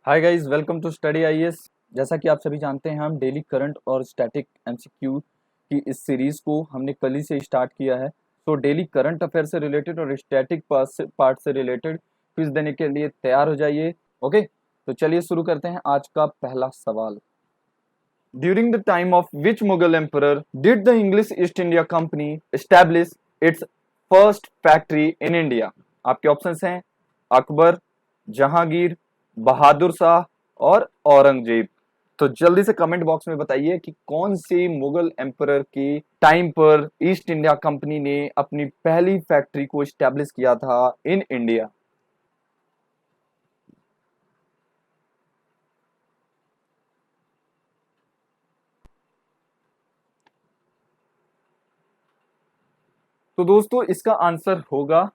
Hi guys, welcome to study IAS. जैसा कि आप सभी जानते हैं, हम डेली करंट और स्टैटिक एमसीक्यू की इस सीरीज को हमने कल ही से स्टार्ट किया है। तो डेली करंट अफेयर से रिलेटेड और स्टैटिक पार्ट से रिलेटेड क्विज देने के लिए तैयार हो जाइए। ओके, तो चलिए शुरू करते हैं। आज का पहला सवाल, during the time of which Mughal emperor did the English east India company establish it's first factory in India? आपके ऑप्शंस हैं अकबर, जहांगीर, बहादुर शाह और औरंगजेब। तो जल्दी से कमेंट बॉक्स में बताइए कि कौन से मुगल एम्परर के टाइम पर ईस्ट इंडिया कंपनी ने अपनी पहली फैक्ट्री को एस्टैब्लिश किया था इन इंडिया। तो दोस्तों, इसका आंसर होगा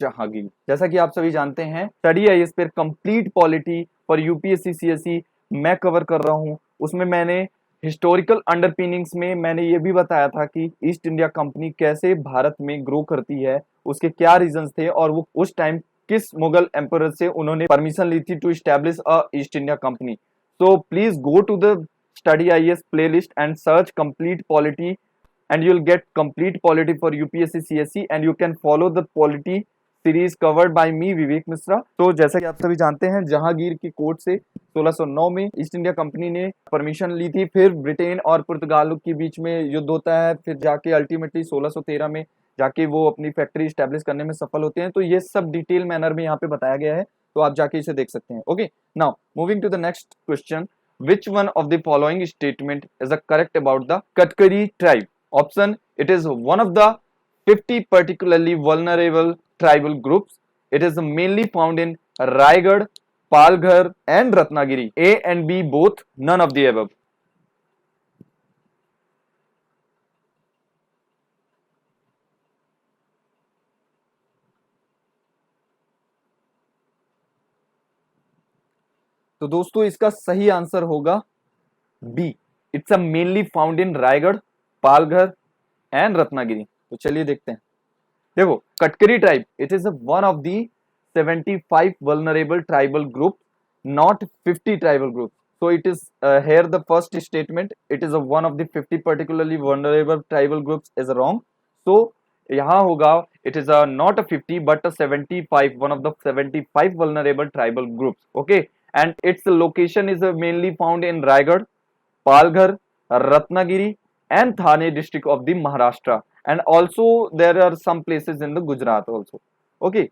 जहांगीर। जैसा कि आप सभी जानते हैं, स्टडी आईएएस पर complete polity for UPSC CSE मैं कवर कर रहा हूं। उसमें मैंने हिस्टोरिकल अंडरपिनिंग्स में मैंने ये भी बताया था कि ईस्ट इंडिया कंपनी कैसे भारत में ग्रो करती है, उसके क्या रीजंस थे और वो उस टाइम किस मुगल एम्परर से उन्होंने परमिशन ली थी to establish a East India company. So please go to the study IAS playlist and search complete polity and you'll get complete polity for UPSC CSE and you can follow the polity series covered by me Vivek Mishra. तो जैसा कि आप सभी जानते हैं, जहांगीर की court से 1609 में ईस्ट इंडिया कंपनी ने परमिशन ली थी। फिर ब्रिटेन और पुर्तगाल के बीच में युद्ध होता है, फिर जाके अल्टीमेटली 1613 में जाके वो अपनी फैक्ट्री स्टैब्लिश करने में सफल होते हैं। तो ये सब डिटेल मैनर में यहाँ पे बताया गया है, तो आप जाके इसे देख सकते हैं। Okay, now moving to the next question, which one of the following statement is correct about the Katkari tribe? Option, it is one of the 50 particularly vulnerable tribal groups. It is mainly found in Raigad, Palghar and Ratnagiri. A and B both, none of the above. तो दोस्तों, इसका सही answer होगा B, it's a mainly found in Raigad, Palghar and Ratnagiri. तो चलिए देखते हैं। देखो, Katkari tribe, it is one of the 75 vulnerable tribal group, not 50 tribal groups. So it is here the first statement, it is one of the 50 particularly vulnerable tribal groups is wrong. So यहाँ होगा it is not a 50 but a 75, one of the 75 vulnerable tribal groups. Okay, and its location is mainly found in Raigad, Palghar, Ratnagiri and Thane district of the Maharashtra, and also there are some places in the Gujarat also. Okay,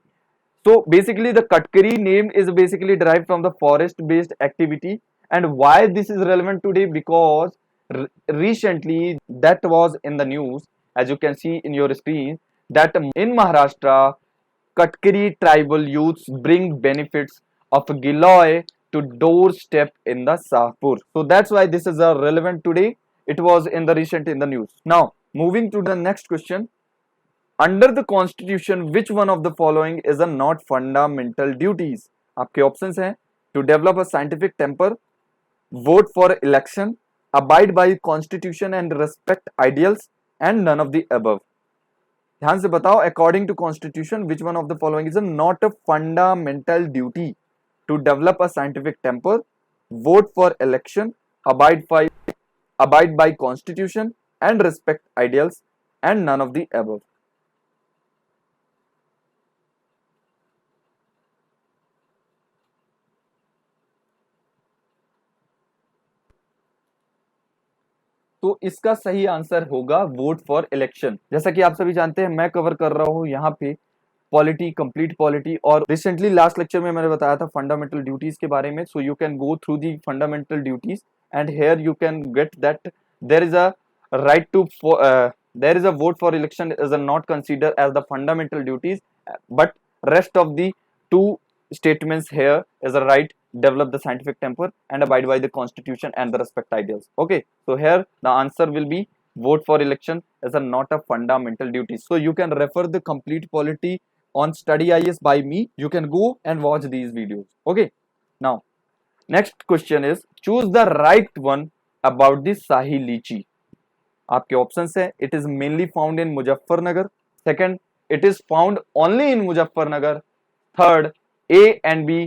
so basically the Katkari name is basically derived from the forest based activity. And why this is relevant today? Because recently that was in the news, as you can see in your screen, that in Maharashtra Katkari tribal youths bring benefits of Giloy to doorstep in the Sahpur. So that's why this is relevant today. It was in the recent in the news. Now moving to the next question, under the constitution which one of the following is a not fundamental duties? आपके options हैं to develop a scientific temper, vote for election, abide by constitution and respect ideals and none of the above. ध्यान से बताओ, according to constitution which one of the following is a not a fundamental duty? To develop a scientific temper, vote for election, abide by constitution and respect ideals and none of the above. तो इसका सही answer होगा vote for election. जैसा कि आप सभी जानते हैं, मैं कवर कर रहा हूं यहाँ पे पॉलिटी, कंप्लीट पॉलिटी, और रिसेंटली लास्ट लेक्चर में मैंने बताया था फंडामेंटल ड्यूटीज के बारे में। So you can go through the fundamental duties and here you can get that there is a right to there is a vote for election is not considered as the fundamental duties, but rest of the two statements here is a right, develop the scientific temper and abide by the constitution and the respect ideals. Okay, so here the answer will be vote for election is a not a fundamental duty. So you can refer the complete polity on study IAS by me. You can go and watch these videos. Okay, now next question is, choose the right one about the Shahi Lychee. आपके options है, it is mainly found in Muzaffarnagar, second it is found only in Muzaffarnagar, third A and B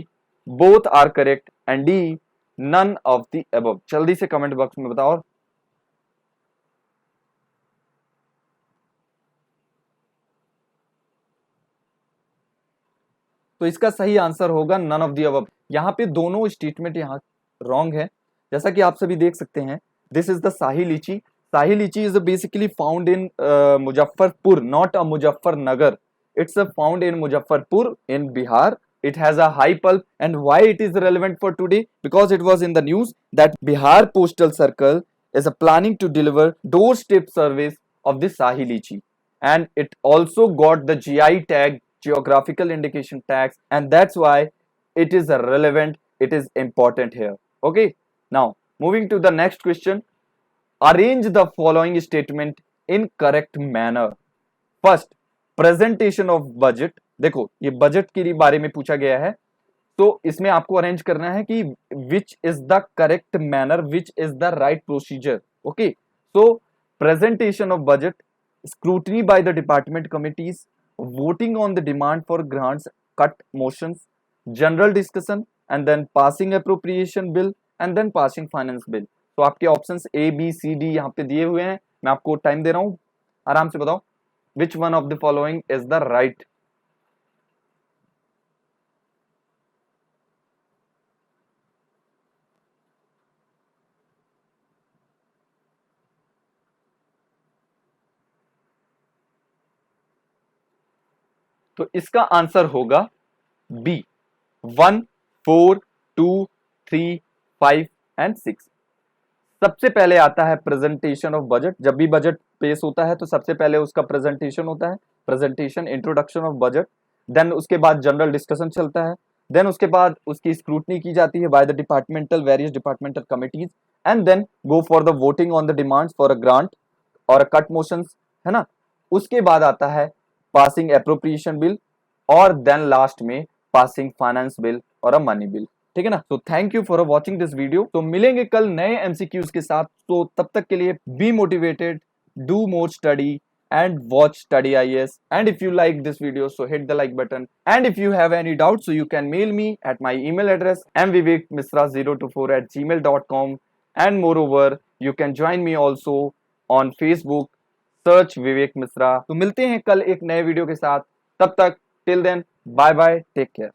both are correct and D none of the above. जल्दी से comment box में बताओ। तो इसका सही answer होगा नन ऑफ द अबव। यहाँ पे दोनों स्टेटमेंट यहाँ रॉन्ग है। जैसा कि आप सभी देख सकते हैं, दिस इज द शाही लीची। शाही लीची is basically found in Muzaffarpur, not a Muzaffarnagar. It's found in Muzaffarpur in Bihar. It has a high pulp. And why it is relevant for today? Because it was in the news that Bihar Postal Circle is planning to deliver doorstep service of the Shahi Lychee. And it also got the GI tag, geographical indication tags, and that's why it is relevant, it is important here. Okay, now moving to the next question. Arrange the following statement in correct manner. First, presentation of budget. देखो ये budget के बारे में पूछा गया है, तो इसमें आपको अरेंज करना है कि which is the correct manner, which is the right procedure. Okay, so presentation of budget, scrutiny by the department committees, voting on the demand for grants, cut motions, general discussion, and then passing appropriation bill, and then passing finance bill. तो आपके options A B C D यहाँ पे दिए हुए हैं। मैं आपको time दे रहा हूं, आराम से बताओ which one of the following is the right. तो इसका आंसर होगा बी, 1, 4, 2, 3, 5 एंड 6। सबसे पहले आता है प्रेजेंटेशन ऑफ बजट। जब भी बजट पेश होता है तो सबसे पहले उसका प्रेजेंटेशन होता है, presentation, introduction of budget. Then उसके बाद जनरल डिस्कशन चलता है। देन उसके बाद उसकी स्क्रूटनी की जाती है by the departmental, various departmental committees, and then go for the voting on the demands for a grant और कट मोशंस, है ना। उसके बाद आता है पासिंग अप्रोप्रिएशन बिल, और देन लास्ट में पासिंग फाइनेंस बिल और अ मनी बिल। ठीक है ना। तो thank you for watching this video. तो मिलेंगे कल नए एमसीक्यूज के साथ। तो तब तक के लिए be motivated, do more study and watch Study IAS. And if you like this video, so hit the like button. And if you have any doubts, so you can mail me at my email address mvivekmisra024@gmail.com. And moreover, you can join me also on Facebook, search विवेक मिश्रा। तो मिलते हैं कल एक नए video के साथ। तब तक, till then, bye bye, take care.